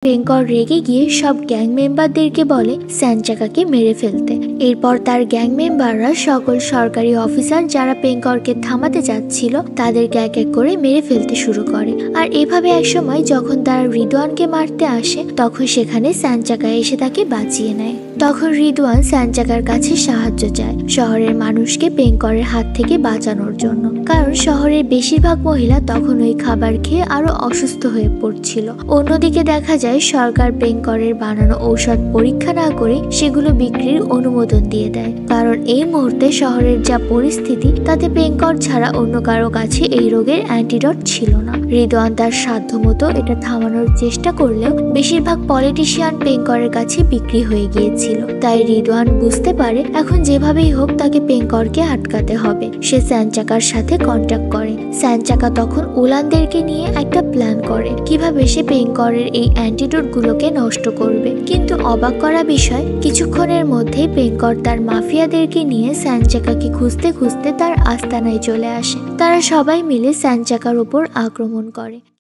পেঙ্কর রেগে গিয়ে সব গ্যাং মেম্বারদেরকে বলে স্যানচাকাকে মেরে ফেলতে। এরপর তার গ্যাং মেম্বাররা সকল সরকারি অফিসার যারা পেঙ্করকে থামাতে যাচ্ছিল তাদেরকে এক এক করে মেরে ফেলতে শুরু করে। আর এভাবে একসময় যখন তারা রিদওয়ানকে মারতে আসে তখন সেখানে স্যানচাকা এসে তাকে বাঁচিয়ে নেয়। তখন রিদওয়ান স্যানচাকার কাছে সাহায্য চায় শহরের মানুষকে পেঙ্করের হাত থেকে বাঁচানোর জন্য, কারণ শহরের বেশিরভাগ মহিলা তখন ওই খাবার খেয়ে আরো অসুস্থ হয়ে পড়ছিল। অন্যদিকে দেখা যায় সরকার পেঙ্করের বানানো ঔষধ পরীক্ষা না করে সেগুলো বিক্রির অনুমোদন দিয়ে দেয়, কারণ এই মুহূর্তে শহরের যা পরিস্থিতি তাতে পেঙ্কর ছাড়া অন্য কারো কাছে এই রোগের অ্যান্টিডট ছিল না। রিদওয়ান তার সাধ্যমতো এটা থামানোর চেষ্টা করলেও বেশিরভাগ পলিটিশিয়ান পেঙ্করের কাছে বিক্রি হয়ে গিয়েছিল। তাই রিদওয়ান বুঝতে পারে এখন যেভাবেই হোক তাকে পেঙ্করকে আটকাতে হবে। সে স্যানচাকার সাথে কন্ট্যাক্ট করে। স্যানচাকা তখন উলানদেরকে নিয়ে একটা প্ল্যান করে কিভাবে সে পেঙ্করের এই অ্যান্টিডট গুলোকে নষ্ট করবে। কিন্তু অবাক করা বিষয়, কিছুক্ষণের মধ্যেই পেঙ্কর তার মাফিয়াদেরকে নিয়ে স্যানচাকাকে খুঁজতে খুঁজতে তার আস্তানায় চলে আসে। তারা সবাই মিলে স্যানচাকার উপর আক্রমণ করে।